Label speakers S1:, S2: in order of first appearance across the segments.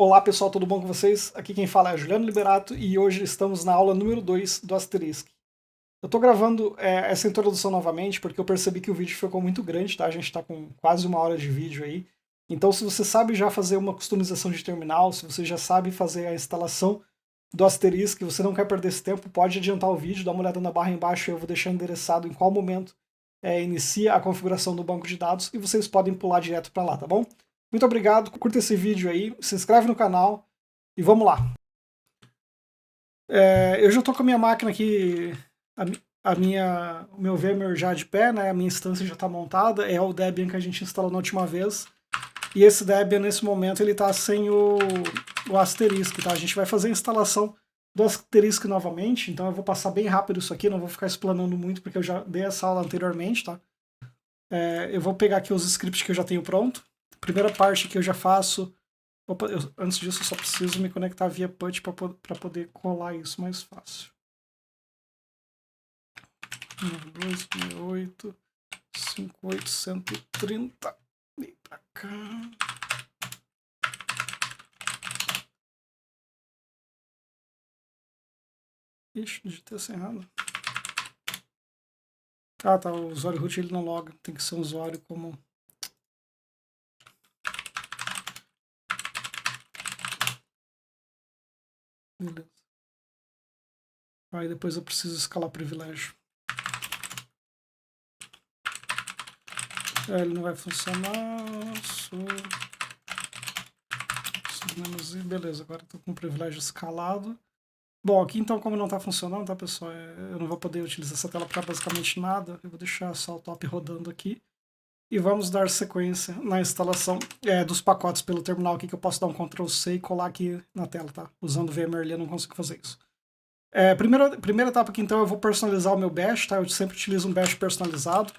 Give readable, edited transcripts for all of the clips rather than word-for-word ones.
S1: Olá pessoal, tudo bom com vocês? Aqui quem fala é Juliano Liberato e hoje estamos na aula número 2 do Asterisk. Eu estou gravando essa introdução novamente porque eu percebi que o vídeo ficou muito grande, tá? A gente está com quase 1 hora de vídeo aí. Então se você sabe já fazer uma customização de terminal, se você já sabe fazer a instalação do Asterisk e você não quer perder esse tempo, pode adiantar o vídeo, dá uma olhada na barra embaixo, eu vou deixar endereçado em qual momento inicia a configuração do banco de dados e vocês podem pular direto para lá, tá bom? Muito obrigado, curta esse vídeo aí, se inscreve no canal e vamos lá. Eu já estou com a minha máquina aqui, o meu VMware já de pé, né? A minha instância já está montada, é o Debian que a gente instalou na última vez. E esse Debian, nesse momento, ele está sem o Asterisk, tá? A gente vai fazer a instalação do Asterisk novamente, então eu vou passar bem rápido isso aqui, não vou ficar explanando muito, porque eu já dei essa aula anteriormente, tá? Eu vou pegar aqui os scripts que eu já tenho pronto. A primeira parte que eu já faço... Opa, antes disso eu só preciso me conectar via PUT para poder colar isso mais fácil. 9268 5830. Vem pra cá. Ixi, digitei assim errado. Ah, tá. O usuário root ele não loga. Tem que ser um usuário comum. Beleza. Aí depois eu preciso escalar privilégio. Ele não vai funcionar. Sub-i. Beleza, agora estou com o privilégio escalado. Bom, aqui então como não está funcionando, tá pessoal? Eu não vou poder utilizar essa tela para basicamente nada. Eu vou deixar só o top rodando aqui. E vamos dar sequência na instalação dos pacotes pelo terminal aqui, que eu posso dar um Ctrl+C e colar aqui na tela, tá? Usando o VMware eu não consigo fazer isso. Primeira etapa aqui, então, eu vou personalizar o meu bash, tá? Eu sempre utilizo um bash personalizado.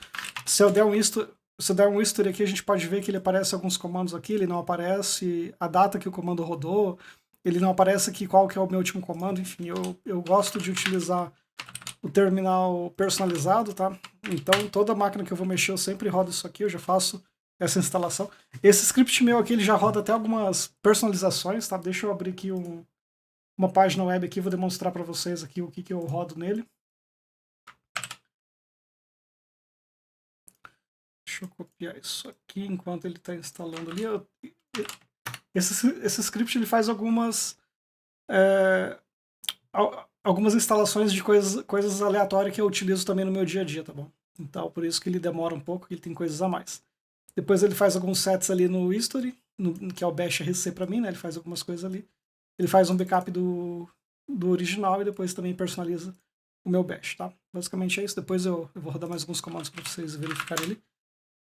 S1: Se eu der um history aqui, a gente pode ver que ele aparece alguns comandos aqui, ele não aparece a data que o comando rodou, ele não aparece aqui qual que é o meu último comando, enfim, eu gosto de utilizar o terminal personalizado, tá? Então toda máquina que eu vou mexer eu sempre rodo isso aqui, eu já faço essa instalação. Esse script meu aqui ele já roda até algumas personalizações, tá? Deixa eu abrir aqui uma página web aqui, vou demonstrar para vocês aqui o que eu rodo nele. Deixa eu copiar isso aqui enquanto ele está instalando ali. Esse script ele faz algumas instalações de coisas aleatórias que eu utilizo também no meu dia a dia, tá bom? Então, por isso que ele demora um pouco, que ele tem coisas a mais. Depois ele faz alguns sets ali no history, que é o bash RC para mim, né? Ele faz algumas coisas ali. Ele faz um backup do original e depois também personaliza o meu bash, tá? Basicamente é isso. Depois eu vou rodar mais alguns comandos para vocês verificarem ali.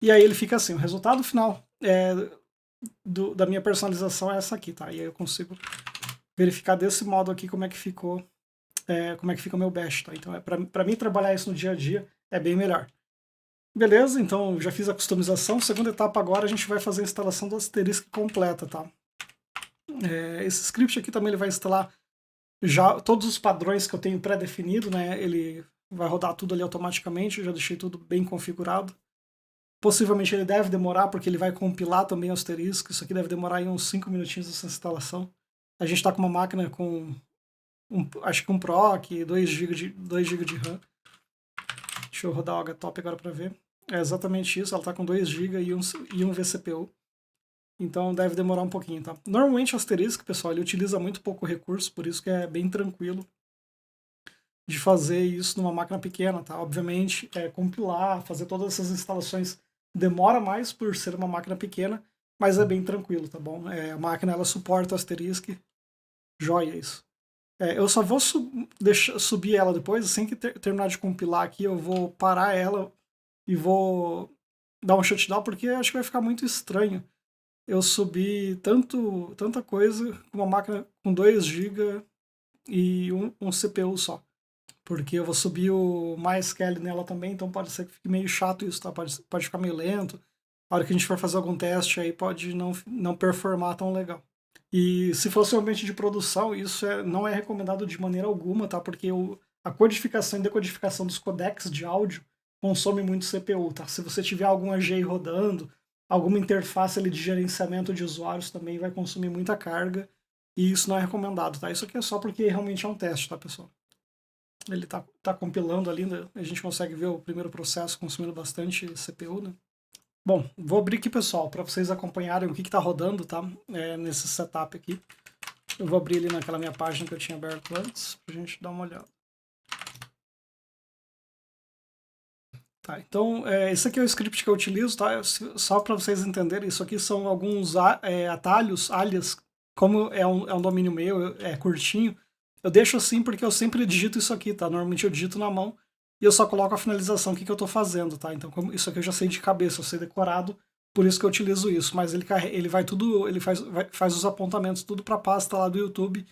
S1: E aí ele fica assim, o resultado final da minha personalização é essa aqui, tá? E aí eu consigo verificar desse modo aqui como é que ficou, como é que fica o meu bash, tá? Então para mim trabalhar isso no dia a dia é bem melhor. Beleza, então já fiz a customização. Segunda etapa agora a gente vai fazer a instalação do Asterisk completa, tá? Esse script aqui também ele vai instalar já todos os padrões que eu tenho pré-definido, né? Ele vai rodar tudo ali automaticamente, eu já deixei tudo bem configurado. Possivelmente ele deve demorar, porque ele vai compilar também o Asterisk. Isso aqui deve demorar aí uns 5 minutinhos essa instalação. A gente está com uma máquina com, acho que um proc, 2 GB de RAM. Deixa eu rodar o HTOP agora para ver. É exatamente isso, ela está com 2 GB e um vCPU. Então deve demorar um pouquinho, tá? Normalmente o Asterisk, pessoal, ele utiliza muito pouco recurso, por isso que é bem tranquilo de fazer isso numa máquina pequena, tá? Obviamente, compilar, fazer todas essas instalações demora mais por ser uma máquina pequena, mas é bem tranquilo, tá bom? A máquina ela suporta o Asterisk, joia isso. Eu só vou subir ela depois, assim que terminar de compilar aqui, eu vou parar ela e vou dar um shutdown, porque acho que vai ficar muito estranho eu subir tanta coisa com uma máquina com 2 GB e um CPU só. Porque eu vou subir o MySQL nela também, então pode ser que fique meio chato isso, tá? Pode ficar meio lento. A hora que a gente for fazer algum teste aí pode não performar tão legal. E se fosse um ambiente de produção, isso não é recomendado de maneira alguma, tá? Porque a codificação e decodificação dos codecs de áudio consome muito CPU, tá? Se você tiver algum AGI rodando, alguma interface ali de gerenciamento de usuários também vai consumir muita carga, e isso não é recomendado, tá? Isso aqui é só porque realmente é um teste, tá, pessoal? Ele tá compilando ali, né? A gente consegue ver o primeiro processo consumindo bastante CPU, né? Bom, vou abrir aqui, pessoal, para vocês acompanharem o que está rodando, tá? Nesse setup aqui. Eu vou abrir ali naquela minha página que eu tinha aberto antes, pra gente dar uma olhada. Tá, então, esse aqui é o script que eu utilizo, tá? Só para vocês entenderem, isso aqui são alguns atalhos, alias, como é um domínio meu, é curtinho, eu deixo assim porque eu sempre digito isso aqui, tá? Normalmente eu digito na mão e eu só coloco a finalização, o que eu estou fazendo, tá? Então, como isso aqui eu já sei de cabeça, eu sei decorado, por isso que eu utilizo isso, mas ele vai tudo, ele faz os apontamentos tudo para a pasta lá do YouTube,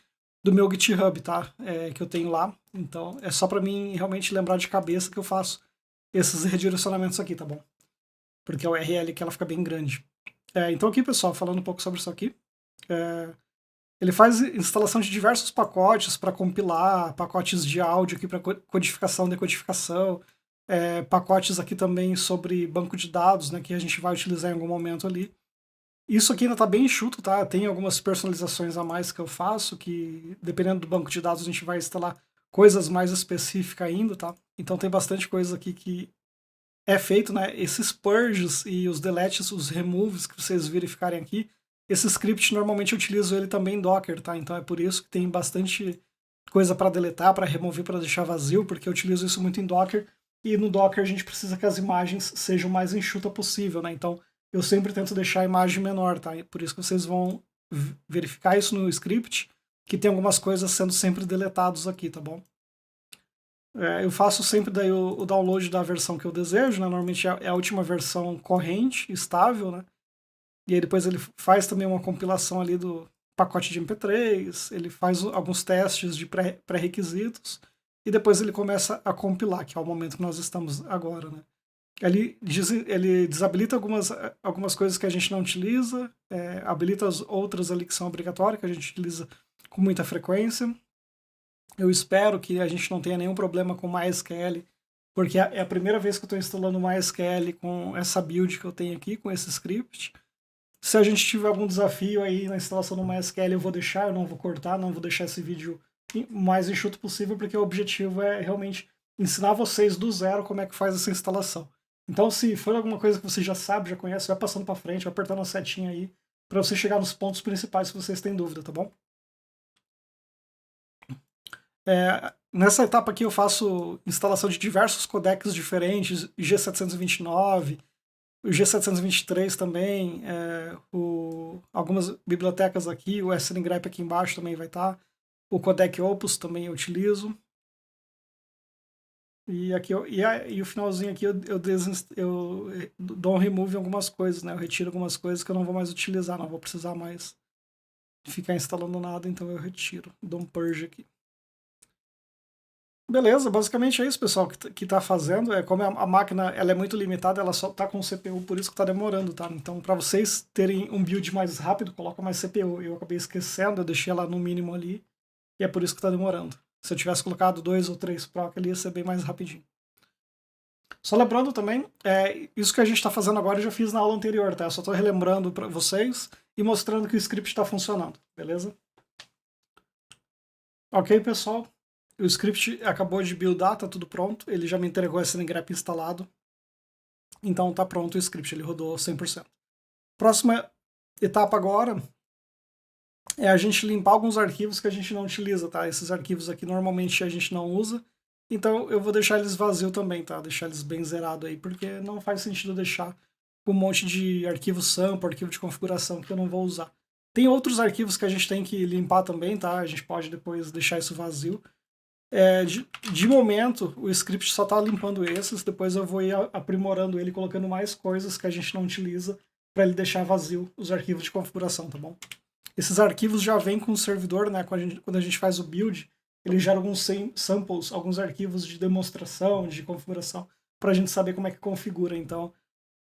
S1: do meu GitHub, tá? Que eu tenho lá, então é só para mim realmente lembrar de cabeça que eu faço esses redirecionamentos aqui, tá bom? Porque a URL que ela fica bem grande. Então aqui, pessoal, falando um pouco sobre isso aqui, ele faz instalação de diversos pacotes para compilar, pacotes de áudio aqui para codificação, decodificação, pacotes aqui também sobre banco de dados, né, que a gente vai utilizar em algum momento ali. Isso aqui ainda está bem enxuto, tá? Tem algumas personalizações a mais que eu faço, que dependendo do banco de dados a gente vai instalar coisas mais específicas ainda, tá? Então tem bastante coisa aqui que é feito, né? Esses purges e os deletes, os removes que vocês verificarem aqui, esse script normalmente eu utilizo ele também em Docker, tá? Então é por isso que tem bastante coisa para deletar, para remover, para deixar vazio, porque eu utilizo isso muito em Docker, e no Docker a gente precisa que as imagens sejam o mais enxuta possível, né? Então eu sempre tento deixar a imagem menor, tá? E por isso que vocês vão verificar isso no script, que tem algumas coisas sendo sempre deletados aqui, tá bom? Eu faço sempre daí o download da versão que eu desejo, né? Normalmente é a última versão corrente, estável, né? E aí depois ele faz também uma compilação ali do pacote de MP3, ele faz alguns testes de pré-requisitos, e depois ele começa a compilar, que é o momento que nós estamos agora, né? Ele desabilita algumas coisas que a gente não utiliza, habilita as outras ali que são obrigatórias, que a gente utiliza com muita frequência. Eu espero que a gente não tenha nenhum problema com MySQL, porque é a primeira vez que eu estou instalando MySQL com essa build que eu tenho aqui, com esse script. Se a gente tiver algum desafio aí na instalação do MySQL, eu vou deixar, eu não vou cortar, não vou deixar esse vídeo o mais enxuto possível, porque o objetivo é realmente ensinar vocês do zero como é que faz essa instalação. Então, se for alguma coisa que você já sabe, já conhece, vai passando para frente, vai apertando a setinha aí, para você chegar nos pontos principais se vocês têm dúvida, tá bom? Nessa etapa aqui eu faço instalação de diversos codecs diferentes, G729, o G723 também, algumas bibliotecas aqui, o SNGREP aqui embaixo também vai estar, o codec Opus também eu utilizo. E aqui e o finalzinho aqui eu dou um remove em algumas coisas, né? Eu retiro algumas coisas que eu não vou mais utilizar, não vou precisar mais ficar instalando nada, então eu retiro, dou um purge aqui. Beleza, basicamente é isso, pessoal, que tá fazendo. Como a máquina ela é muito limitada, ela só tá com CPU, por isso que tá demorando, tá? Então, para vocês terem um build mais rápido, coloca mais CPU. Eu acabei esquecendo, eu deixei ela no mínimo ali, e é por isso que tá demorando. Se eu tivesse colocado 2 ou 3 proc ali, ia ser bem mais rapidinho. Só lembrando também, isso que a gente está fazendo agora eu já fiz na aula anterior, tá? Eu só estou relembrando para vocês e mostrando que o script está funcionando, beleza? Ok, pessoal? O script acabou de buildar, tá tudo pronto. Ele já me entregou esse ngrep instalado. Então tá pronto o script, ele rodou 100%. Próxima etapa agora é a gente limpar alguns arquivos que a gente não utiliza, tá? Esses arquivos aqui normalmente a gente não usa. Então eu vou deixar eles vazios também, tá? Deixar eles bem zerados aí, porque não faz sentido deixar com um monte de arquivo sample, arquivo de configuração que eu não vou usar. Tem outros arquivos que a gente tem que limpar também, tá? A gente pode depois deixar isso vazio. De momento, o script só está limpando esses, depois eu vou ir aprimorando ele, colocando mais coisas que a gente não utiliza, para ele deixar vazio os arquivos de configuração, tá bom? Esses arquivos já vêm com o servidor, né? Quando a gente faz o build, ele gera alguns samples, alguns arquivos de demonstração, de configuração, para a gente saber como é que configura. Então,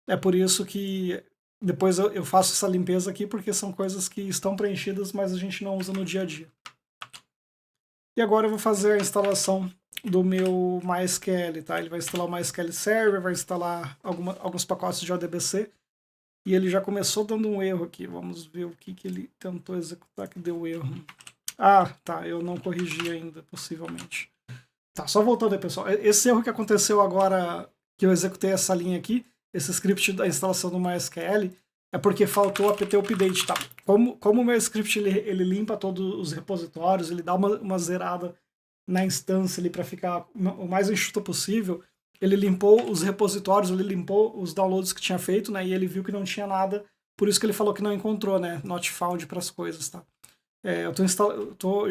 S1: é por isso que depois eu faço essa limpeza aqui, porque são coisas que estão preenchidas, mas a gente não usa no dia a dia. E agora eu vou fazer a instalação do meu MySQL, tá? Ele vai instalar o MySQL Server, vai instalar alguns pacotes de ODBC. E ele já começou dando um erro aqui. Vamos ver o que ele tentou executar que deu erro. Ah, tá, eu não corrigi ainda, possivelmente. Tá, só voltando aí, pessoal. Esse erro que aconteceu agora, que eu executei essa linha aqui, esse script da instalação do MySQL, é porque faltou apt update, tá? Como o meu script ele limpa todos os repositórios, ele dá uma zerada na instância ali para ficar o mais enxuto possível, ele limpou os repositórios, ele limpou os downloads que tinha feito, né? E ele viu que não tinha nada, por isso que ele falou que não encontrou, né? Not found para as coisas, tá?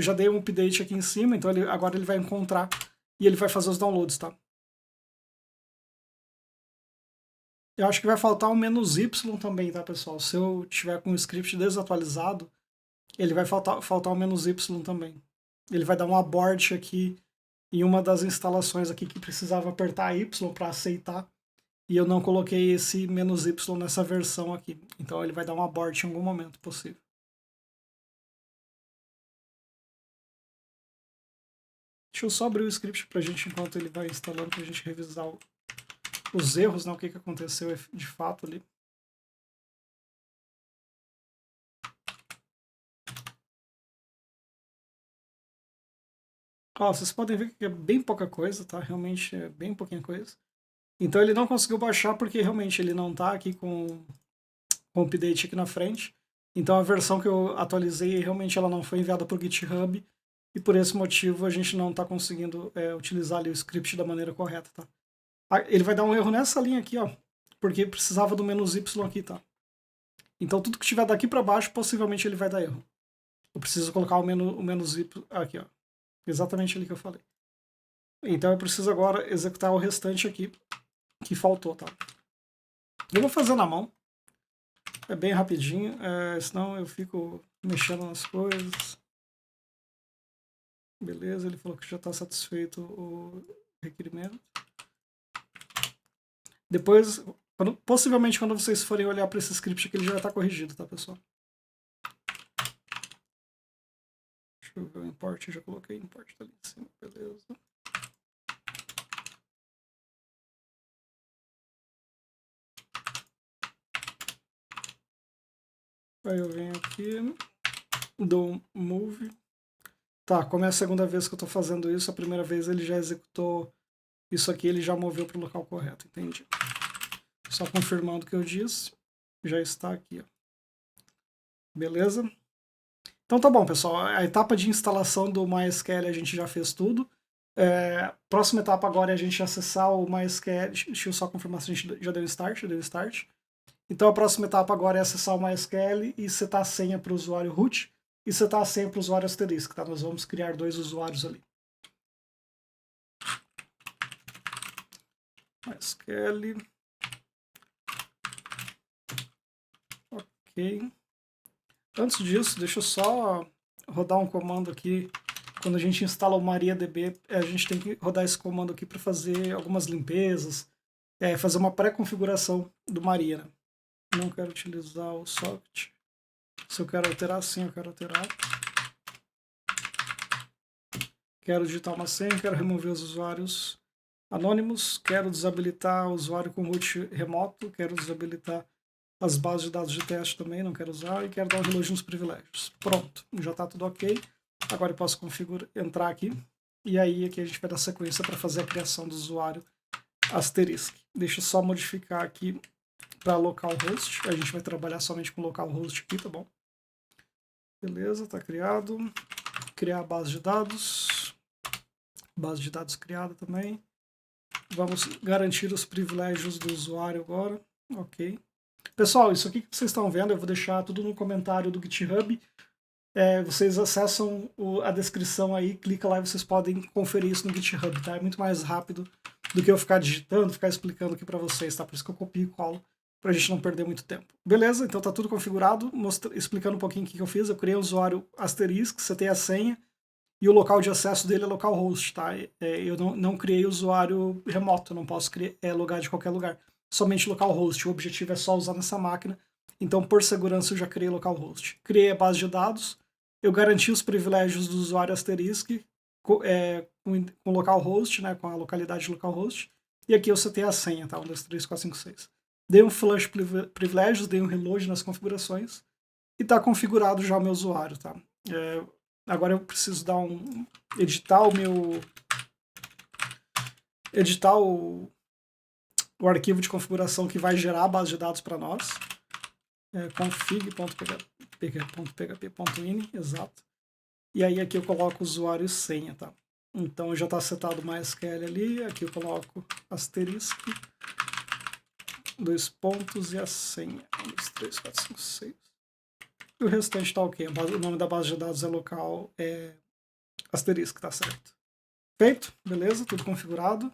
S1: Já dei um update aqui em cima, então agora ele vai encontrar e ele vai fazer os downloads, tá? Eu acho que vai faltar um "-y" também, tá, pessoal? Se eu tiver com o script desatualizado, ele vai faltar um "-y" também. Ele vai dar um abort aqui em uma das instalações aqui que precisava apertar Y para aceitar, e eu não coloquei esse "-y" nessa versão aqui. Então ele vai dar um abort em algum momento possível. Deixa eu só abrir o script pra gente, enquanto ele vai instalando, pra gente revisar os erros, né, o que aconteceu de fato ali. Ó, vocês podem ver que é bem pouca coisa, tá? Realmente é bem pouquinha coisa. Então ele não conseguiu baixar porque realmente ele não tá aqui com o update aqui na frente. Então a versão que eu atualizei, realmente ela não foi enviada para o GitHub, e por esse motivo a gente não está conseguindo utilizar ali o script da maneira correta, tá? Ele vai dar um erro nessa linha aqui, ó, porque precisava do "-y" aqui, tá? Então tudo que tiver daqui para baixo, possivelmente ele vai dar erro. Eu preciso colocar o "-y" aqui, ó. Exatamente ali que eu falei. Então eu preciso agora executar o restante aqui que faltou, tá? Eu vou fazer na mão. É bem rapidinho, senão eu fico mexendo nas coisas. Beleza, ele falou que já está satisfeito o requerimento. Depois, possivelmente quando vocês forem olhar para esse script aqui, ele já vai estar corrigido, tá, pessoal? Deixa eu ver o import, eu já coloquei import, tá ali em cima, beleza. Aí eu venho aqui, dou um move. Tá, como é a segunda vez que eu estou fazendo isso, a primeira vez ele já executou isso aqui, ele já moveu para o local correto, entendi. Só confirmando o que eu disse, já está aqui, ó. Beleza? Então tá bom, pessoal. A etapa de instalação do MySQL a gente já fez tudo. Próxima etapa agora é a gente acessar o MySQL. Deixa eu só confirmar se a gente já deu start. Então a próxima etapa agora é acessar o MySQL e setar a senha para o usuário root e setar a senha para o usuário asterisco, tá? Nós vamos criar 2 usuários ali. MySQL. Ok. Antes disso, deixa eu só rodar um comando aqui. Quando a gente instala o MariaDB, a gente tem que rodar esse comando aqui para fazer algumas limpezas, fazer uma pré-configuração do Maria, né? Não quero utilizar o socket. Se eu quero alterar, sim, eu quero alterar. Quero digitar uma senha, quero remover os usuários anônimos, quero desabilitar o usuário com root remoto, quero desabilitar as bases de dados de teste também, não quero usar, e quero dar um reload nos privilégios. Pronto, já está tudo ok. Agora eu posso entrar aqui, e aí aqui a gente vai dar sequência para fazer a criação do usuário asterisk. Deixa eu só modificar aqui para localhost, a gente vai trabalhar somente com localhost aqui, tá bom? Beleza, está criado. Criar a base de dados criada também. Vamos garantir os privilégios do usuário agora, ok. Pessoal, isso aqui que vocês estão vendo, eu vou deixar tudo no comentário do GitHub. Vocês acessam a descrição aí, clica lá e vocês podem conferir isso no GitHub, tá? É muito mais rápido do que eu ficar digitando, ficar explicando aqui para vocês, tá? Por isso que eu copio e colo, pra gente não perder muito tempo. Beleza? Então tá tudo configurado, explicando um pouquinho o que eu fiz. Eu criei um usuário asterisk, setei a senha, e o local de acesso dele é localhost, tá? Eu não criei usuário remoto, não posso logar de qualquer lugar. Somente localhost, o objetivo é só usar nessa máquina, então por segurança eu já criei localhost. Criei a base de dados, eu garanti os privilégios do usuário asterisk com localhost, né, com a localidade localhost, e aqui eu setei a senha, tá? 1, 2, 3, 4, 5, 6. dei um flush privilégios, dei um reload nas configurações e está configurado já o meu usuário, tá? Agora eu preciso dar editar o arquivo de configuração que vai gerar a base de dados para nós. config.php.ini, exato. E aí aqui eu coloco usuário e senha, tá? Então já está setado MySQL ali, aqui eu coloco asterisco, 2 pontos e a senha. 1, 2, 3, 4, 5, 6. E o restante está ok. O nome da base de dados é local, é asterisco, tá certo. Feito, beleza, tudo configurado.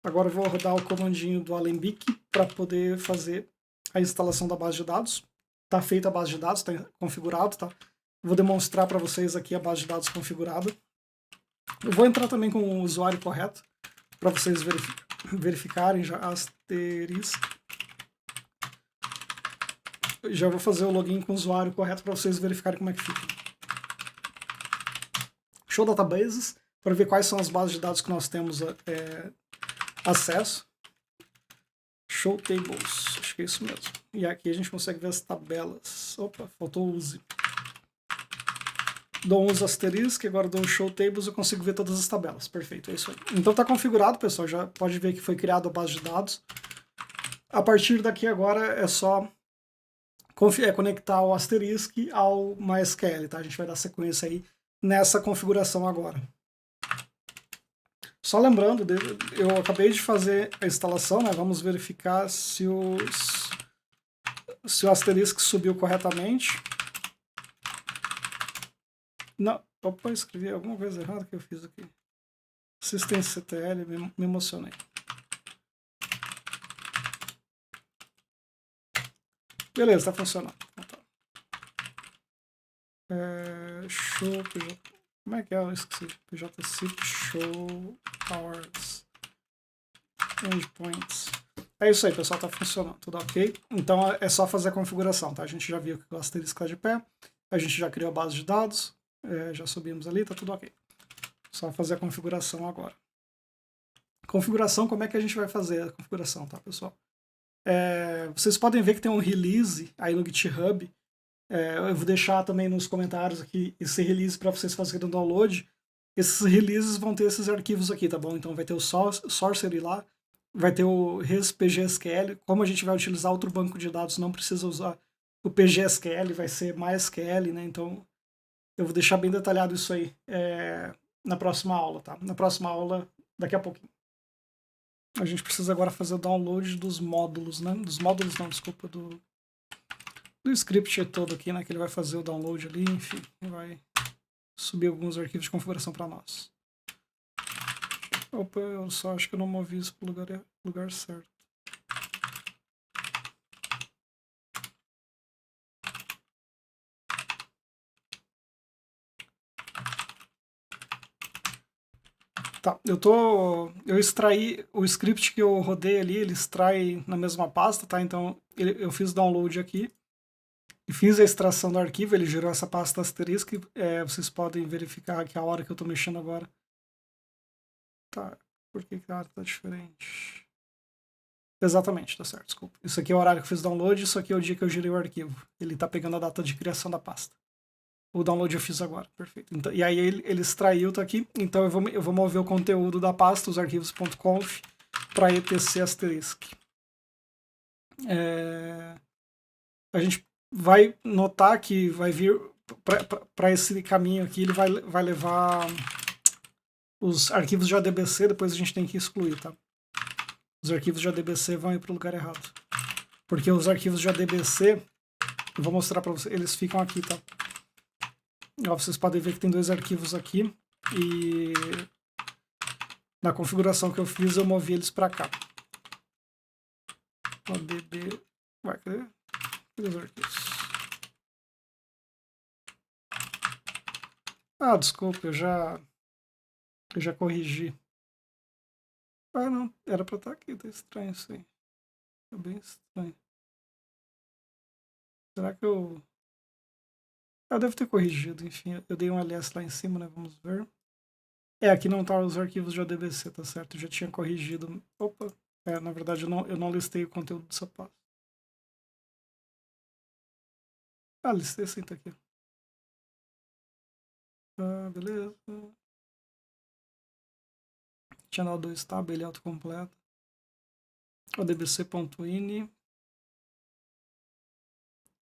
S1: Agora eu vou rodar o comandinho do Alembic para poder fazer a instalação da base de dados. Está feita a base de dados, está configurado, tá? Vou demonstrar para vocês aqui a base de dados configurada. Eu vou entrar também com o usuário correto, para vocês verificarem já, asterisco. Já vou fazer o login com o usuário correto para vocês verificarem como é que fica. Show Databases, para ver quais são as bases de dados que nós temos acesso. Show Tables, acho que é isso mesmo. E aqui a gente consegue ver as tabelas. Opa, faltou o use. Dou um use asterisco, agora dou um Show Tables, eu consigo ver todas as tabelas. Perfeito, é isso aí. Então está configurado, pessoal, já pode ver que foi criada a base de dados. A partir daqui agora é só conectar o asterisco ao MySQL, tá? A gente vai dar sequência aí nessa configuração agora. Só lembrando, eu acabei de fazer a instalação, né? Vamos verificar se o asterisco subiu corretamente. Não, opa, escrevi alguma coisa errada que eu fiz aqui. Systemctl, me emocionei. Beleza, tá funcionando. Show, como é que é? Eu esqueci. PJScript show hours endpoints. É isso aí, pessoal, tá funcionando, tudo ok. Então é só fazer a configuração, tá? A gente já viu que o asterisco está de pé, a gente já criou a base de dados, já subimos ali, tá tudo ok. Só fazer a configuração agora. Configuração, como é que a gente vai fazer a configuração, tá, pessoal? Vocês podem ver que tem um release aí no GitHub. Eu vou deixar também nos comentários aqui esse release para vocês fazerem o download. Esses releases vão ter esses arquivos aqui, tá bom? Então vai ter o Sorcery lá, vai ter o ResPGSQL. Como a gente vai utilizar outro banco de dados, não precisa usar o PGSQL, vai ser MySQL, né? Então eu vou deixar bem detalhado isso aí na próxima aula, tá? Na próxima aula, daqui a pouquinho. A gente precisa agora fazer o download dos módulos, né? Dos módulos não, desculpa, do script todo aqui, né? Que ele vai fazer o download ali, enfim, vai subir alguns arquivos de configuração para nós. Opa, eu só acho que eu não movi isso para o lugar certo. Tá, eu extraí o script que eu rodei ali, ele extrai na mesma pasta, tá? Então eu fiz download aqui e fiz a extração do arquivo, ele gerou essa pasta asterisco, vocês podem verificar aqui a hora que eu estou mexendo agora. Tá, por que a hora tá diferente? Exatamente, tá certo, desculpa. Isso aqui é o horário que eu fiz download, isso aqui é o dia que eu gerei o arquivo. Ele tá pegando a data de criação da pasta. O download eu fiz agora, perfeito. Então, e aí ele extraiu, tá aqui, então eu vou mover o conteúdo da pasta, os arquivos.conf, para etc asterisk. A gente vai notar que vai vir para esse caminho aqui, ele vai levar os arquivos de ADBC, depois a gente tem que excluir, tá? Os arquivos de ADBC vão ir para o lugar errado. Porque os arquivos de ADBC, eu vou mostrar para vocês, eles ficam aqui, tá? Ó, vocês podem ver que tem 2 arquivos aqui e na configuração que eu fiz eu movi eles para cá. ADB... Vai, cadê os arquivos? Ah, desculpa, eu já corrigi. Ah, não, era pra estar aqui, tá estranho isso aí. Tá bem estranho. Será que eu... Eu devo ter corrigido, enfim, eu dei um ls lá em cima, né, vamos ver. Aqui não tá os arquivos de ADBC, tá certo, eu já tinha corrigido. Opa, Na verdade eu não listei o conteúdo dessa pasta. Listei sim, tá aqui. Beleza. Channel 2 tab, ele autocompleta. odbc.ini.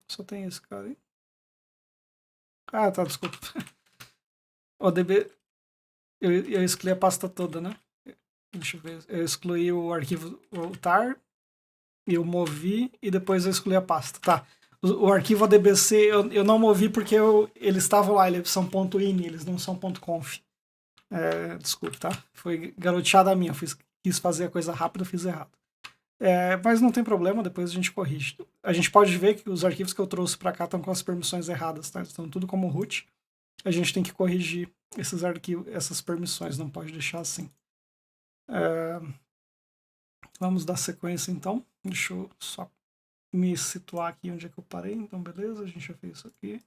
S1: Só tem esse cara aí. Tá, desculpa. ODB. Eu excluí a pasta toda, né? Deixa eu ver. Eu excluí o arquivo, o tar, e eu movi, e depois eu excluí a pasta. Tá. O arquivo ADBC eu não movi porque eles estavam lá, eles são .ini, eles não são .conf. Desculpa, tá? Foi garoteada minha, quis fazer a coisa rápida, fiz errado. Mas não tem problema, depois a gente corrige. A gente pode ver que os arquivos que eu trouxe para cá estão com as permissões erradas, tá? Estão tudo como root. A gente tem que corrigir esses arquivos, essas permissões, não pode deixar assim. Vamos dar sequência então. Deixa eu só me situar aqui onde é que eu parei. Então, beleza, a gente já fez isso aqui.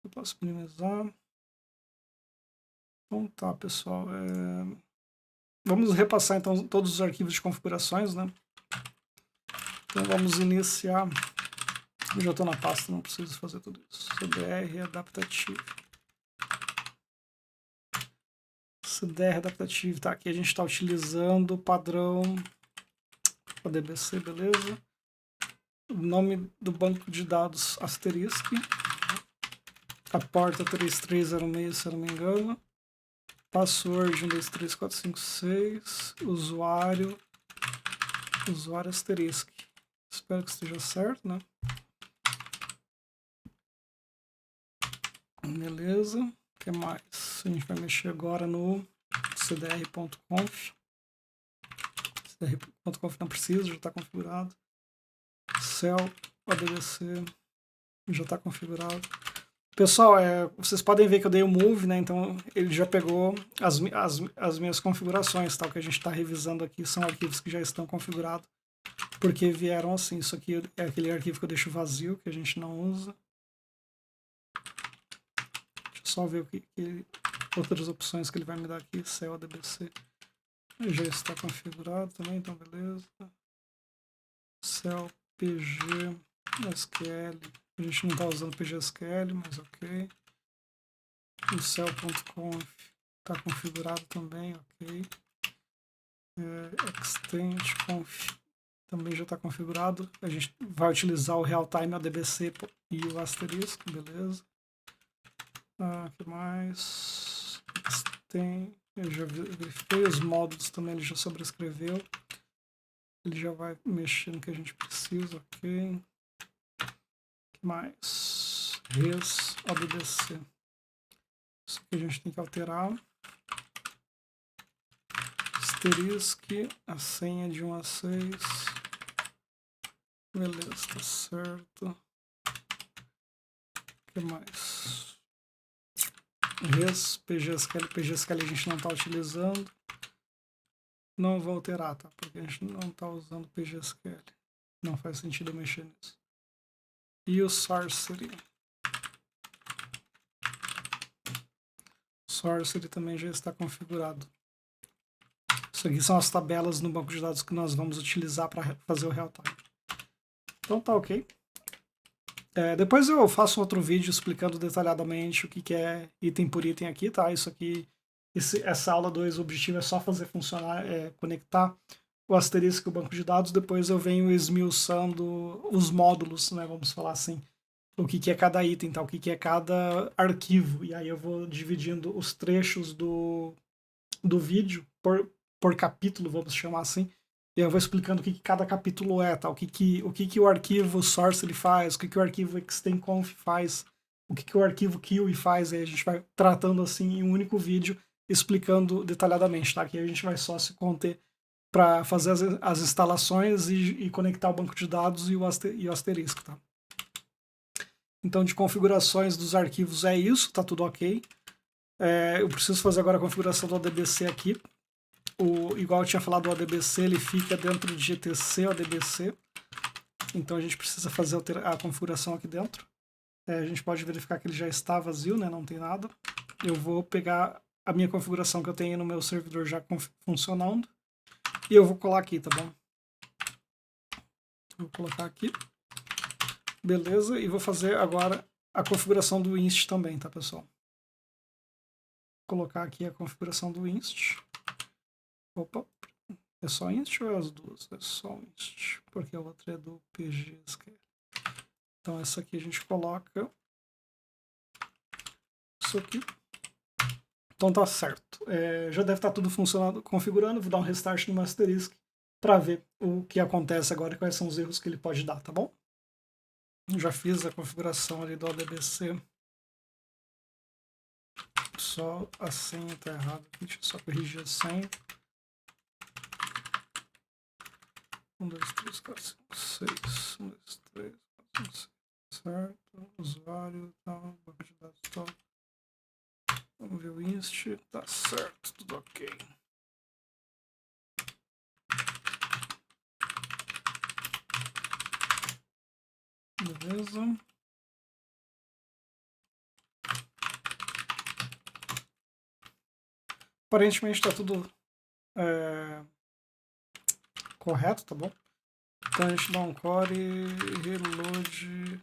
S1: Eu posso minimizar. Então tá, pessoal. Vamos repassar então todos os arquivos de configurações, né? Então vamos iniciar. Eu já estou na pasta, não preciso fazer tudo isso. CDR adaptativo. CDR adaptativo, tá? Aqui a gente está utilizando o padrão ODBC, beleza? O nome do banco de dados asterisco. A porta 3306, se eu não me engano. Password 123456. Usuário asterisco. Espero que esteja certo, né? Beleza. O que mais? A gente vai mexer agora no cdr.conf. cdr.conf não precisa, já está configurado. Cell ODBC já está configurado. Pessoal, vocês podem ver que eu dei o move, né? Então ele já pegou as minhas configurações, tá? O que a gente está revisando aqui são arquivos que já estão configurados, porque vieram assim. Isso aqui é aquele arquivo que eu deixo vazio, que a gente não usa. Deixa eu só ver outras opções que ele vai me dar aqui. Cell ODBC já está configurado também, então beleza. Cell PG SQL. A gente não está usando PGSQL, mas ok. O cell.conf está configurado também, ok. Extend.conf também já está configurado. A gente vai utilizar o realtime ADBC e o asterisco, beleza. O que mais? Extend, eu já verifiquei os módulos também, ele já sobrescreveu. Ele já vai mexer no que a gente precisa, ok. Que mais? Res ODBC. Isso aqui a gente tem que alterar. Asterisco, a senha de 1 a 6. Beleza, tá certo. O que mais? Res, PGSQL. PGSQL a gente não está utilizando. Não vou alterar, tá? Porque a gente não está usando PGSQL. Não faz sentido eu mexer nisso. E o Sorcery. Sorcery também já está configurado. Isso aqui são as tabelas no banco de dados que nós vamos utilizar para fazer o realtime. Então tá ok. Depois eu faço outro vídeo explicando detalhadamente o que é item por item aqui, tá? Isso aqui, essa aula 2, o objetivo é só fazer funcionar, conectar o asterisco e o banco de dados. Depois eu venho esmiuçando os módulos, né? Vamos falar assim. O que é cada item, tá? O que é cada arquivo. E aí eu vou dividindo os trechos do vídeo por capítulo, vamos chamar assim. E eu vou explicando o que cada capítulo é, tá? O que o arquivo source ele faz, o que o arquivo extend.conf faz, o que o arquivo kill faz. Aí a gente vai tratando assim em um único vídeo, explicando detalhadamente, tá? Aqui a gente vai só se conter para fazer as instalações e conectar o banco de dados e o asterisco, tá? Então, de configurações dos arquivos é isso, tá tudo ok. Eu preciso fazer agora a configuração do ODBC aqui. Igual eu tinha falado, o ODBC ele fica dentro de GTC ODBC. Então a gente precisa fazer a configuração aqui dentro. A gente pode verificar que ele já está vazio, né? Não tem nada. Eu vou pegar a minha configuração que eu tenho no meu servidor já funcionando. E eu vou colar aqui, tá bom? Vou colocar aqui. Beleza, e vou fazer agora a configuração do inst também, tá, pessoal? Vou colocar aqui a configuração do inst. Opa, é só inst ou é as duas? É só inst, porque a outra é do PGSQL. Então essa aqui a gente coloca isso aqui. Então tá certo. Já deve estar tudo funcionando, configurando. Vou dar um restart no Masterisk para ver o que acontece agora e quais são os erros que ele pode dar, tá bom? Já fiz a configuração ali do ODBC. Só a senha tá errada. Deixa eu só corrigir a senha. 1, 2, 3, 4, 5, 6. 1, 2, 3, 4, 5, 6. Certo. Usuário, tal, banco de dados, tal. Vamos ver o inst. Tá certo, tudo ok. Beleza. Aparentemente está tudo correto, tá bom? Então a gente dá um core, reload.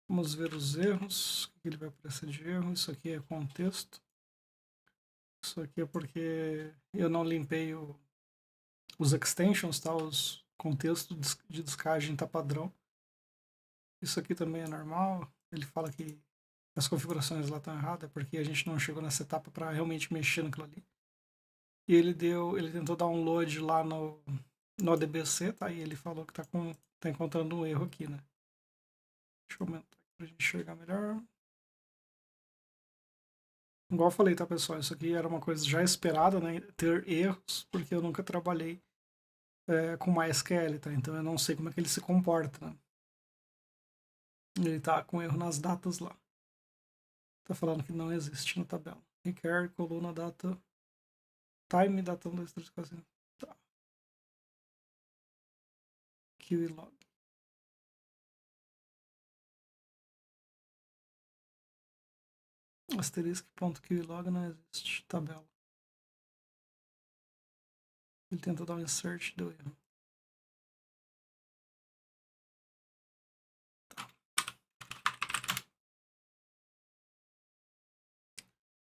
S1: Vamos ver os erros. O que ele vai aparecer de erro? Isso aqui é contexto. Isso aqui é porque eu não limpei os extensions, tá? Os contextos de descagem tá padrão. Isso aqui também é normal. Ele fala que as configurações lá estão erradas, porque a gente não chegou nessa etapa para realmente mexer naquilo ali. E ele tentou dar um load lá no ODBC, tá? E ele falou que tá encontrando um erro aqui, né? Deixa eu aumentar aqui pra gente enxergar melhor. Igual eu falei, tá, pessoal? Isso aqui era uma coisa já esperada, né? Ter erros, porque eu nunca trabalhei com MySQL, tá? Então eu não sei como é que ele se comporta, né? Ele tá com erro nas datas lá. Tá falando que não existe na tabela. Requer, coluna, data, time, data 1, 2, 3, 4, 5. Tá. QE log. Asterisk.qlog não existe. Tabela. Ele tentou dar um insert, deu erro.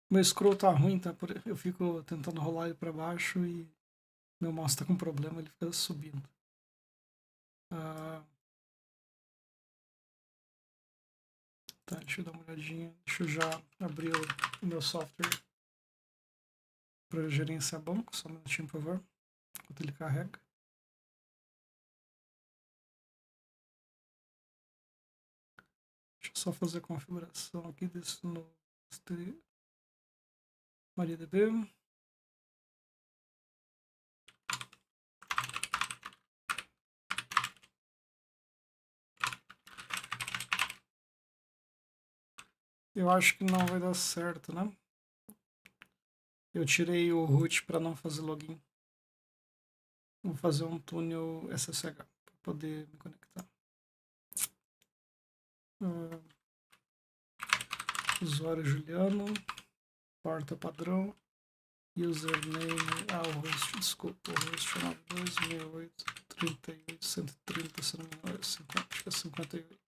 S1: Meu scroll tá ruim, tá? Eu fico tentando rolar ele pra baixo e meu mouse tá com problema, ele fica subindo. Tá, deixa eu dar uma olhadinha. Deixa eu já abrir o meu software para gerenciar banco. Só um minutinho, por favor. Enquanto ele carrega. Deixa eu só fazer a configuração aqui desse novo MariaDB. Eu acho que não vai dar certo, né? Eu tirei o root para não fazer login. Vou fazer um túnel SSH para poder me conectar. Usuário Juliano, porta padrão, username, o host, desculpa, o host é 9268 38 130, se não me engano, acho que é 58.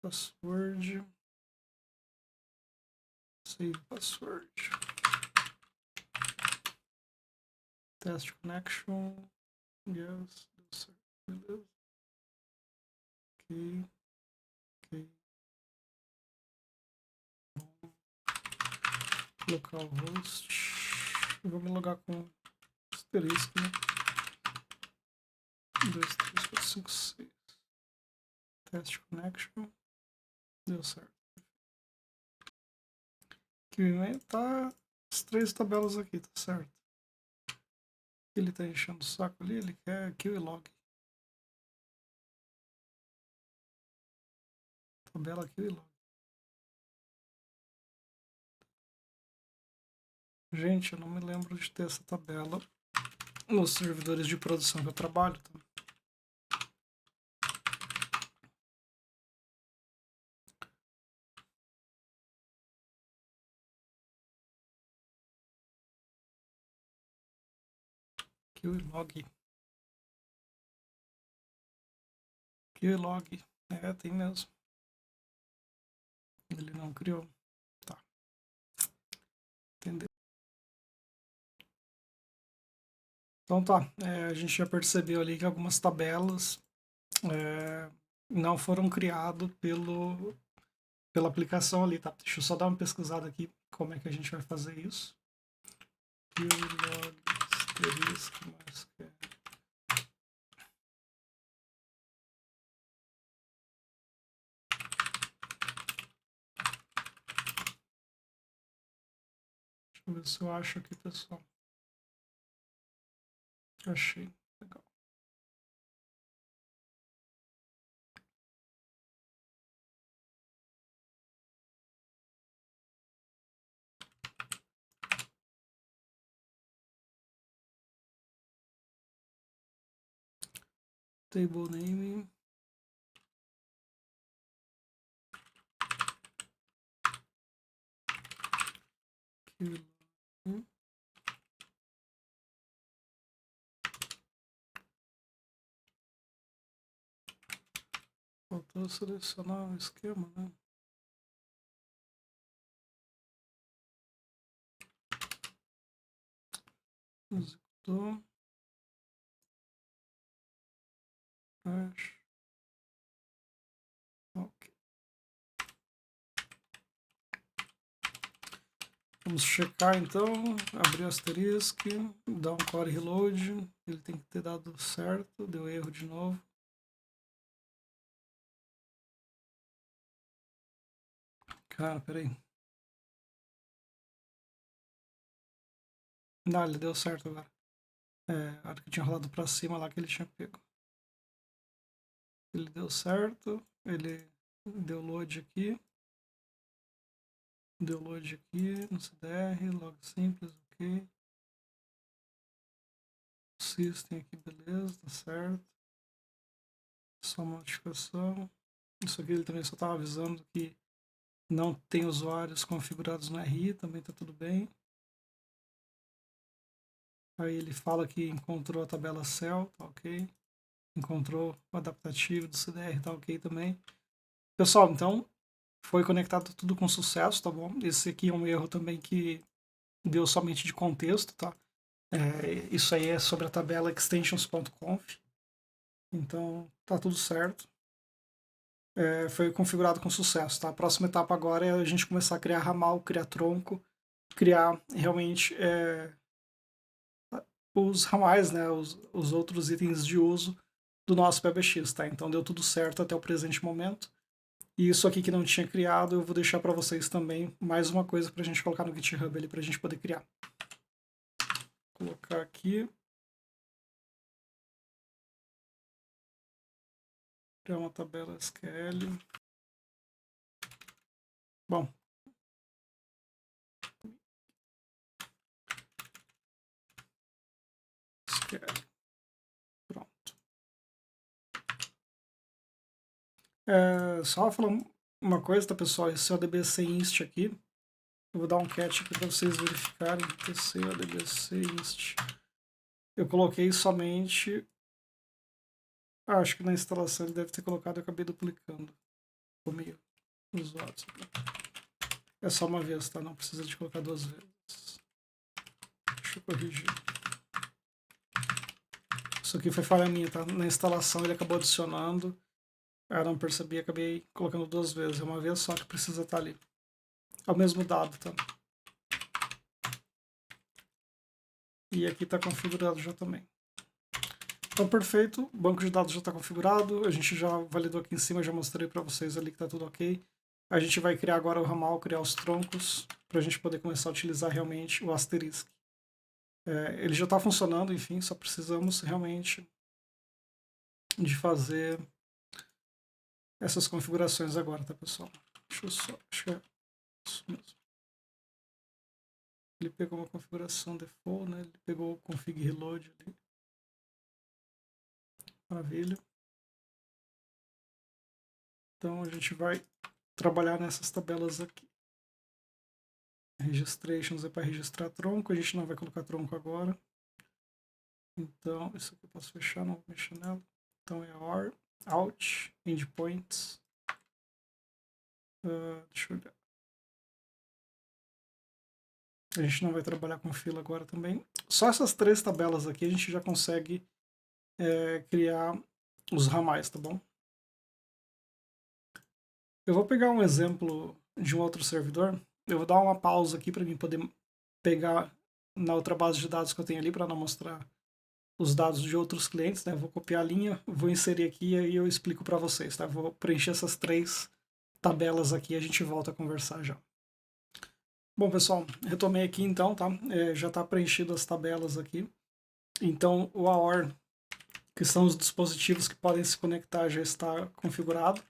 S1: Password, save password, test connection, yes, deu certo, beleza, ok, localhost, vou me logar com asterisco, né? 1, 2, 3, 4, 5, 6, test connection, deu certo. Aqui tá as 3 tabelas aqui, tá certo. Ele tá enchendo o saco ali, ele quer QE log. Tabela QE log. Gente, eu não me lembro de ter essa tabela nos servidores de produção que eu trabalho. Tá? Keylog. Keylog. É, tem mesmo. Ele não criou. Tá. Entendeu? Então tá. A gente já percebeu ali que algumas tabelas não foram criadas pela aplicação ali, tá? Deixa eu só dar uma pesquisada aqui como é que a gente vai fazer isso. Keylog asterisco mais que Deixa eu ver se eu acho aqui, pessoal. Achei. Legal. Table name. Faltou selecionar o esquema, né? Executou. Hash. Ok. Vamos checar então. Abrir o asterisco. Dar um core reload. Ele tem que ter dado certo. Deu erro de novo. Cara, peraí. Não, ele deu certo agora. A hora que eu tinha rolado pra cima lá que ele tinha pego. Ele deu certo. Ele deu load aqui. Deu load aqui no CDR. Log simples, ok. System aqui, beleza, tá certo. Só uma notificação. Isso aqui ele também só estava avisando que não tem usuários configurados no RI, também tá tudo bem. Aí ele fala que encontrou a tabela cell, tá ok. Encontrou o adaptativo do CDR, tá ok também. Pessoal, então foi conectado tudo com sucesso, tá bom? Esse aqui é um erro também que deu somente de contexto, tá? Isso aí é sobre a tabela extensions.conf. Então tá tudo certo. Foi configurado com sucesso, tá? A próxima etapa agora é a gente começar a criar ramal, criar tronco, criar realmente os ramais, né? Os outros itens de uso do nosso PBX, tá? Então deu tudo certo até o presente momento. E isso aqui que não tinha criado, eu vou deixar para vocês também mais uma coisa para a gente colocar no GitHub ali para a gente poder criar. Vou colocar aqui. Criar uma tabela SQL. Bom. SQL. Pronto. Só falar uma coisa, tá, pessoal? Esse é o DBC Inst aqui. Eu vou dar um catch aqui para vocês verificarem. TC ADBC Inst. Eu coloquei somente. Acho que na instalação ele deve ter colocado, eu acabei duplicando. Ficou meio zoado. É só uma vez, tá? Não precisa de colocar duas vezes. Deixa eu corrigir. Isso aqui foi falha minha, tá? Na instalação ele acabou adicionando. Eu não percebi, acabei colocando duas vezes. É uma vez só que precisa estar ali. É o mesmo dado, tá? E aqui está configurado já também. Então, perfeito. O banco de dados já está configurado. A gente já validou aqui em cima, já mostrei para vocês ali que está tudo ok. A gente vai criar agora o ramal, criar os troncos, para a gente poder começar a utilizar realmente o asterisco. Ele já está funcionando, enfim, só precisamos realmente de fazer essas configurações agora, tá, pessoal? Deixa eu só... Acho que é isso mesmo. Ele pegou uma configuração default, né? Ele pegou o config reload ali. Maravilha. Então a gente vai trabalhar nessas tabelas aqui. Registrations é para registrar tronco, a gente não vai colocar tronco agora. Então, isso aqui eu posso fechar, não vou mexer nela. Então é OR, out, endpoints. Deixa eu olhar. A gente não vai trabalhar com fila agora também. Só essas 3 tabelas aqui a gente já consegue criar os ramais, tá bom? Eu vou pegar um exemplo de um outro servidor. Eu vou dar uma pausa aqui para mim poder pegar na outra base de dados que eu tenho ali para não mostrar os dados de outros clientes, né? Vou copiar a linha, vou inserir aqui e aí eu explico para vocês, tá? Vou preencher essas 3 tabelas aqui e a gente volta a conversar já. Bom, pessoal, retomei aqui então, tá? Já está preenchido as tabelas aqui. Então, o AOR, que são os dispositivos que podem se conectar, já está configurado.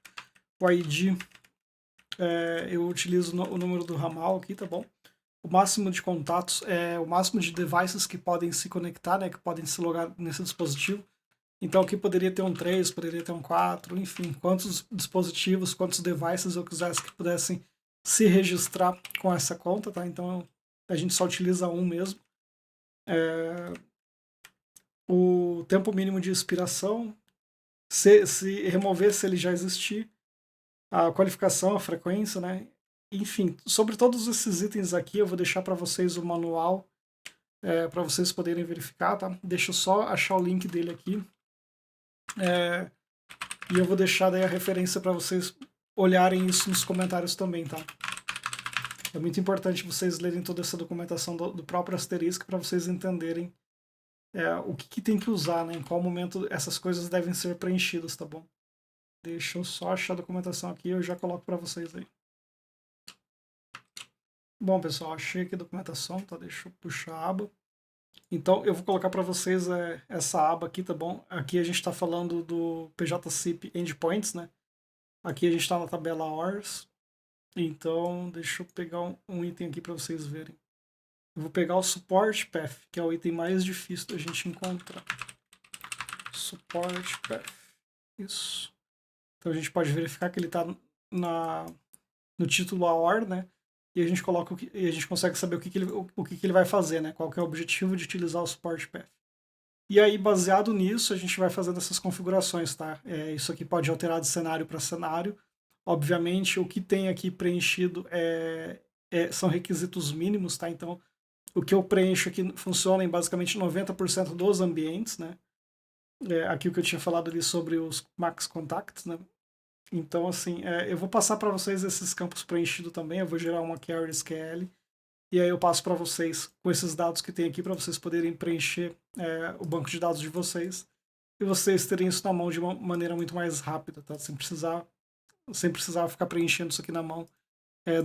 S1: O ID, eu utilizo o número do ramal aqui, tá bom? O máximo de contatos, o máximo de devices que podem se conectar, né, que podem se logar nesse dispositivo. Então aqui poderia ter um 3, poderia ter um 4, enfim, quantos dispositivos, quantos devices eu quisesse que pudessem se registrar com essa conta, tá? Então a gente só utiliza um mesmo. O tempo mínimo de expiração, se remover se ele já existir, a qualificação, a frequência, né? Enfim, sobre todos esses itens aqui eu vou deixar para vocês o manual para vocês poderem verificar, tá? Deixa eu só achar o link dele aqui. E eu vou deixar daí a referência para vocês olharem isso nos comentários também, tá? É muito importante vocês lerem toda essa documentação do próprio Asterisk para vocês entenderem o que tem que usar, né? Em qual momento essas coisas devem ser preenchidas, tá bom? Deixa eu só achar a documentação aqui e eu já coloco para vocês aí. Bom, pessoal, achei aqui a documentação, tá? Deixa eu puxar a aba. Então, eu vou colocar para vocês essa aba aqui, tá bom? Aqui a gente está falando do PJCP Endpoints, né? Aqui a gente está na tabela ORs. Então, deixa eu pegar um item aqui para vocês verem. Eu vou pegar o Support Path, que é o item mais difícil da gente encontrar. Support Path. Isso. Então a gente pode verificar que ele está no título AOR, né? E a gente coloca e a gente consegue saber o que ele vai fazer, né? Qual que é o objetivo de utilizar o Support Path. E aí, baseado nisso, a gente vai fazendo essas configurações, tá? Isso aqui pode alterar de cenário para cenário. Obviamente, o que tem aqui preenchido são requisitos mínimos, tá? Então, o que eu preencho aqui funciona em basicamente 90% dos ambientes, né? Aqui o que eu tinha falado ali sobre os max contacts, né? Então, assim, eu vou passar para vocês esses campos preenchidos também. Eu vou gerar uma query SQL e aí eu passo para vocês com esses dados que tem aqui para vocês poderem preencher o banco de dados de vocês e vocês terem isso na mão de uma maneira muito mais rápida, tá? Sem precisar ficar preenchendo isso aqui na mão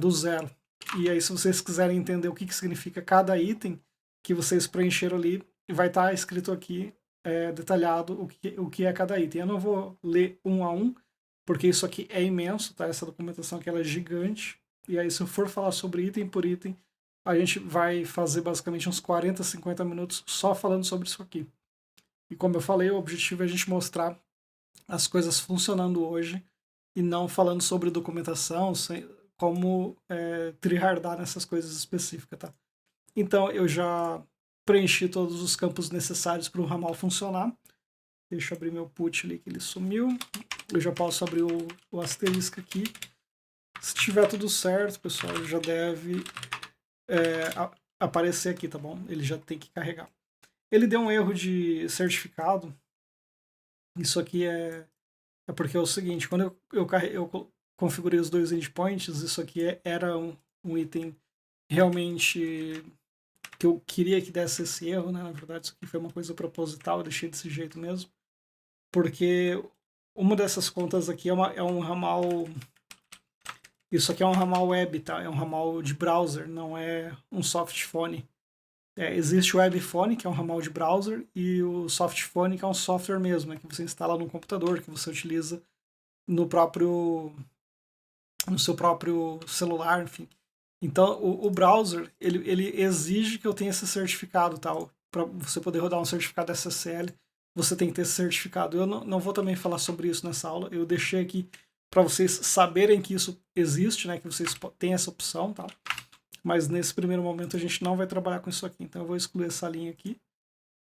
S1: do zero. E aí, se vocês quiserem entender o que significa cada item que vocês preencheram ali, vai estar escrito aqui detalhado o que é cada item. Eu não vou ler um a um, porque isso aqui é imenso, tá? Essa documentação aqui ela é gigante. E aí, se eu for falar sobre item por item, a gente vai fazer basicamente uns 40, 50 minutos só falando sobre isso aqui. E como eu falei, o objetivo é a gente mostrar as coisas funcionando hoje e não falando sobre documentação, como tryhardar nessas coisas específicas, tá? Então, eu já preenchi todos os campos necessários para o ramal funcionar. Deixa eu abrir meu put ali que ele sumiu. Eu já posso abrir o asterisco aqui. Se tiver tudo certo, pessoal, ele já deve aparecer aqui, tá bom? Ele já tem que carregar. Ele deu um erro de certificado. Isso aqui é porque é o seguinte, quando eu configurei os 2 endpoints, isso aqui era um item realmente que eu queria que desse esse erro, né? Na verdade, isso aqui foi uma coisa proposital, eu deixei desse jeito mesmo. Porque uma dessas contas aqui é um ramal. Isso aqui é um ramal web, tá? É um ramal de browser, não é um softphone. Existe o webphone, que é um ramal de browser, e o softphone, que é um software mesmo, que você instala no computador, que você utiliza no seu próprio celular, enfim. Então, o browser, ele exige que eu tenha esse certificado, tal. Para você poder rodar um certificado SSL, você tem que ter esse certificado. Eu não vou também falar sobre isso nessa aula, eu deixei aqui para vocês saberem que isso existe, né, que vocês têm essa opção, tá? Mas nesse primeiro momento a gente não vai trabalhar com isso aqui, então eu vou excluir essa linha aqui.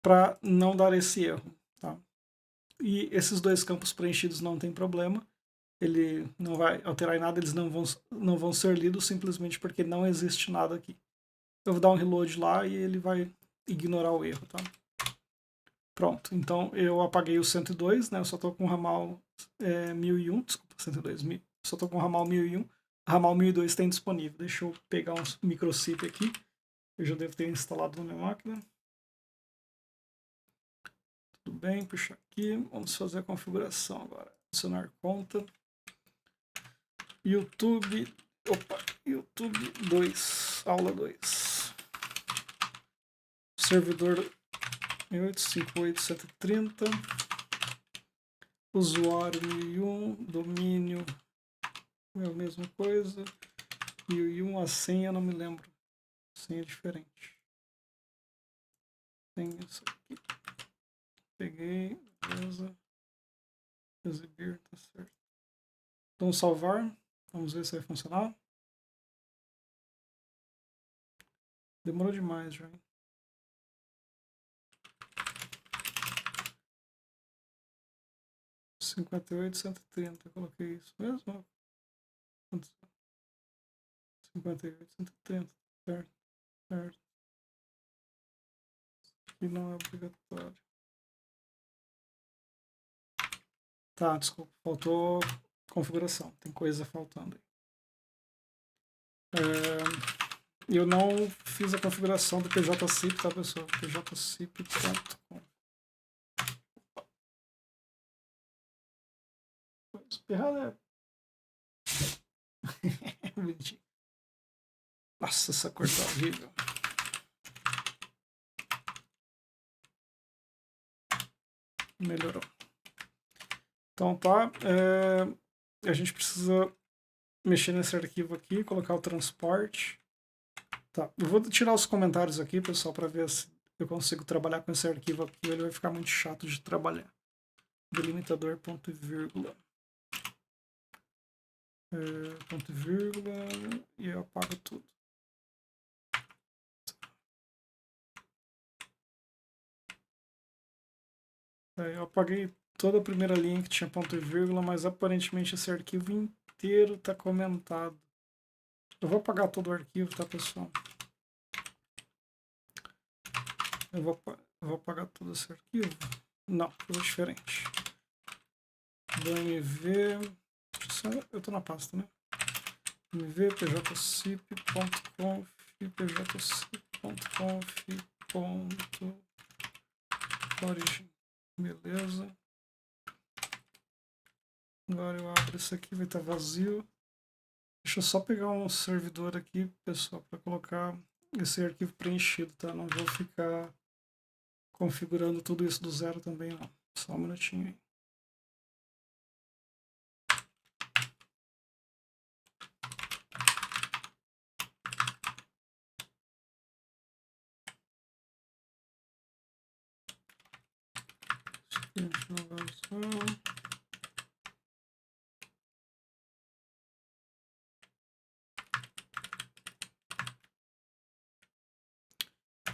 S1: para não dar esse erro. Tá? E esses dois campos preenchidos não tem problema, ele não vai alterar em nada, eles não vão ser lidos simplesmente porque não existe nada aqui. Eu vou dar um reload lá e ele vai ignorar o erro. Tá? Pronto, então eu apaguei o 102, né? Eu só estou com o ramal 1001, desculpa, 102, só estou com o ramal 1001. Ramal 1002 tem disponível. Deixa eu pegar um microsip aqui. Eu já devo ter instalado na minha máquina. Tudo bem, puxa aqui. Vamos fazer a configuração agora. Adicionar conta. YouTube. Opa, YouTube 2, aula 2. Servidor 858.130. Usuário 1001. Domínio é a mesma coisa. 1001, a senha não me lembro. A senha é diferente. Tem isso aqui. Peguei, beleza. Exibir, tá certo. Então salvar. Vamos ver se vai funcionar. Demorou demais já. 58.130, coloquei isso mesmo? 58.130, certo, certo. Aqui não é obrigatório. Tá, desculpa, faltou configuração, tem coisa faltando aí. Eu não fiz a configuração do PJCip, tá, pessoal? pjcip.com. Espirrada é... Nossa, essa cor tá horrível. Melhorou. Então tá, a gente precisa mexer nesse arquivo aqui, colocar o transporte. Tá, eu vou tirar os comentários aqui, pessoal, para ver se eu consigo trabalhar com esse arquivo aqui. Ele vai ficar muito chato de trabalhar. Delimitador, ponto e vírgula. Ponto e vírgula, e eu apago tudo. Eu apaguei toda a primeira linha que tinha ponto e vírgula, mas aparentemente esse arquivo inteiro está comentado. Eu vou apagar todo o arquivo, tá, pessoal? Eu vou apagar todo esse arquivo? Não, coisa diferente. Do MV... Eu estou na pasta, né? MV pjcip.conf pjcip.conf.origin. Beleza. Agora eu abro isso aqui, vai estar vazio. Deixa eu só pegar um servidor aqui, pessoal, para colocar esse arquivo preenchido, tá? Não vou ficar configurando tudo isso do zero também, não. Só um minutinho aí.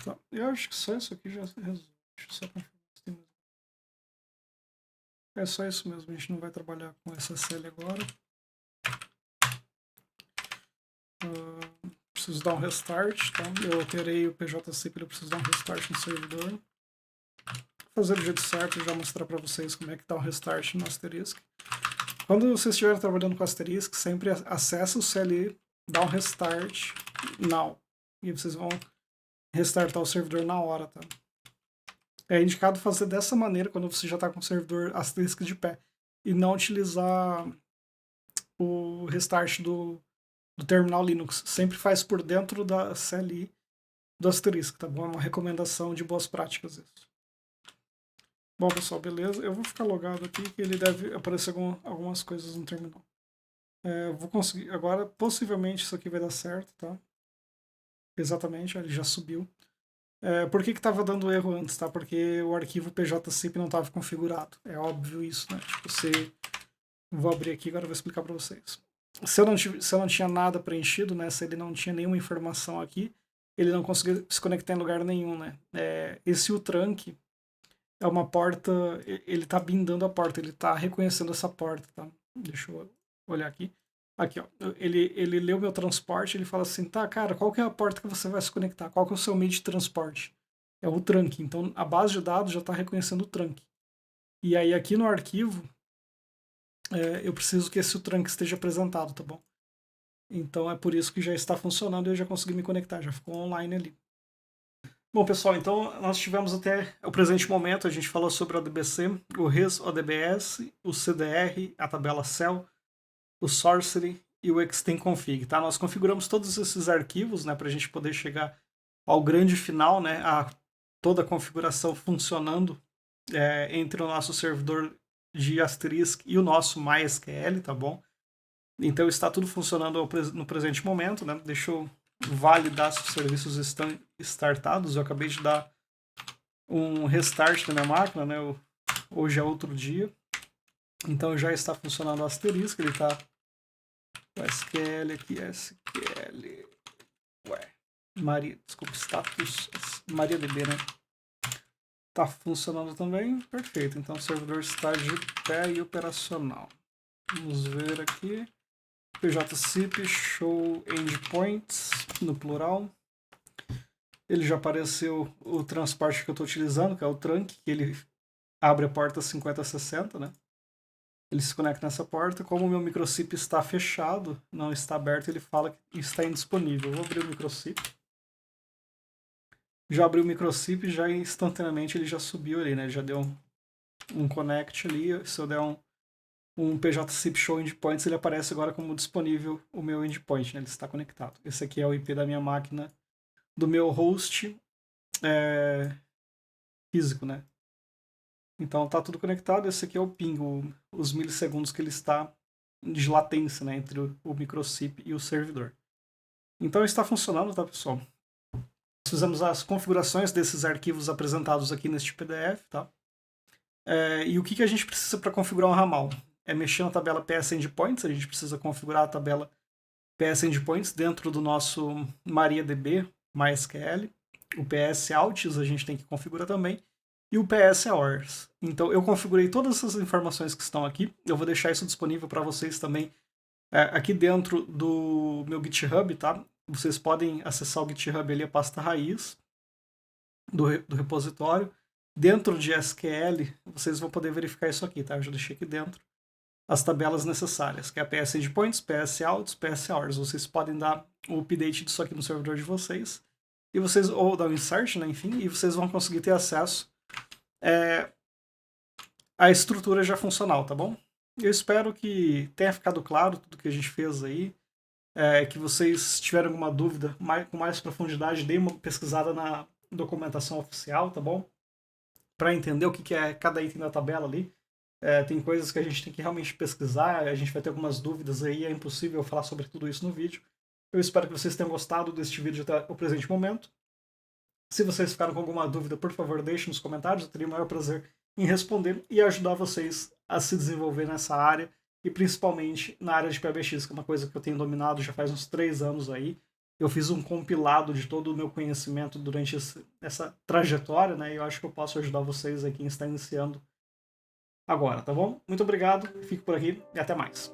S1: Tá, eu acho que só isso aqui já resolve. Deixa eu só confirmar se tem mesmo. É só isso mesmo, a gente não vai trabalhar com SSL agora. Preciso dar um restart, tá? Eu alterei o PJCip, eu preciso dar um restart no servidor. Vou fazer do jeito certo e já mostrar para vocês como é que dá um restart no Asterisk. Quando vocês estiverem trabalhando com Asterisk, sempre acessa o CLI, dá um restart now. E vocês vão restartar o servidor na hora, tá? É indicado fazer dessa maneira quando você já está com o servidor Asterisk de pé. E não utilizar o restart do terminal Linux. Sempre faz por dentro da CLI do Asterisk, tá bom? É uma recomendação de boas práticas isso. Bom, pessoal, beleza. Eu vou ficar logado aqui, que ele deve aparecer algumas coisas no terminal. Vou conseguir... Agora, possivelmente, isso aqui vai dar certo, tá? Exatamente, ele já subiu. Por que estava dando erro antes, tá? Porque o arquivo pjcip não estava configurado. É óbvio isso, né? Tipo, vou abrir aqui, agora eu vou explicar para vocês. Se eu não tinha nada preenchido, né? Se ele não tinha nenhuma informação aqui, ele não conseguia se conectar em lugar nenhum, né? Esse U-Trunk é uma porta, ele tá blindando a porta, ele tá reconhecendo essa porta, tá? Deixa eu olhar aqui. Aqui, ó, ele leu meu transporte, ele fala assim, tá, cara, qual que é a porta que você vai se conectar? Qual que é o seu meio de transporte? É o trunk, então a base de dados já está reconhecendo o trunk. E aí aqui no arquivo, eu preciso que esse trunk esteja apresentado, tá bom? Então é por isso que já está funcionando e eu já consegui me conectar, já ficou online ali. Bom, pessoal, então nós tivemos até o presente momento, a gente falou sobre o ODBC, o RES ODBS, o CDR, a tabela Cell, o Sorcery e o Extend Config, tá? Nós configuramos todos esses arquivos, né, para a gente poder chegar ao grande final, né, a toda a configuração funcionando entre o nosso servidor de Asterisk e o nosso MySQL, tá bom? Então está tudo funcionando no presente momento, né? Deixa eu validar se os serviços estão startados. Eu acabei de dar um restart na minha máquina, né? Hoje é outro dia. Então já está funcionando o Asterisk, ele está o SQL aqui, SQL. Ué, Maria, desculpa, status MariaDB, né? Tá funcionando também, perfeito. Então o servidor está de pé e operacional. Vamos ver aqui. PJCP show endpoints no plural. Ele já apareceu o transporte que eu estou utilizando, que é o trunk, que ele abre a porta 5060, né? Ele se conecta nessa porta. Como o meu microcip está fechado, não está aberto, ele fala que está indisponível. Eu vou abrir o microcip. Já abri o microcip e já instantaneamente ele já subiu ali, né? Já deu um connect ali. Se eu der um PJCP show endpoints, ele aparece agora como disponível o meu endpoint, né? Ele está conectado. Esse aqui é o IP da minha máquina, do meu host físico, né? Então tá tudo conectado. Esse aqui é o ping, os milissegundos que ele está de latência, né, entre o microcip e o servidor. Então está funcionando, tá, pessoal? Nós fizemos as configurações desses arquivos apresentados aqui neste PDF, tá? E o que a gente precisa para configurar um ramal? É mexer na tabela PS Endpoints, a gente precisa configurar a tabela PS Endpoints dentro do nosso MariaDB, MySQL. O PS Outs a gente tem que configurar também. E o PS Hours. Então eu configurei todas essas informações que estão aqui. Eu vou deixar isso disponível para vocês também aqui dentro do meu GitHub, tá? Vocês podem acessar o GitHub ali, a pasta raiz do repositório. Dentro de SQL, vocês vão poder verificar isso aqui, tá? Eu já deixei aqui dentro as tabelas necessárias, que é a PS Endpoints, PS Outs, PS Hours. Vocês podem dar o update disso aqui no servidor de vocês, e vocês, ou dar um insert, né, enfim, e vocês vão conseguir ter acesso à estrutura já funcional, tá bom? Eu espero que tenha ficado claro tudo que a gente fez aí, que vocês tiverem alguma dúvida com mais profundidade, deem uma pesquisada na documentação oficial, tá bom? Para entender o que é cada item da tabela ali. Tem coisas que a gente tem que realmente pesquisar, a gente vai ter algumas dúvidas aí, é impossível falar sobre tudo isso no vídeo. Eu espero que vocês tenham gostado deste vídeo até o presente momento. Se vocês ficaram com alguma dúvida, por favor, deixem nos comentários, eu teria o maior prazer em responder e ajudar vocês a se desenvolver nessa área, e principalmente na área de PBX, que é uma coisa que eu tenho dominado já faz uns 3 anos aí. Eu fiz um compilado de todo o meu conhecimento durante essa trajetória, né? E eu acho que eu posso ajudar vocês aqui quem está iniciando agora, tá bom? Muito obrigado, fico por aqui e até mais.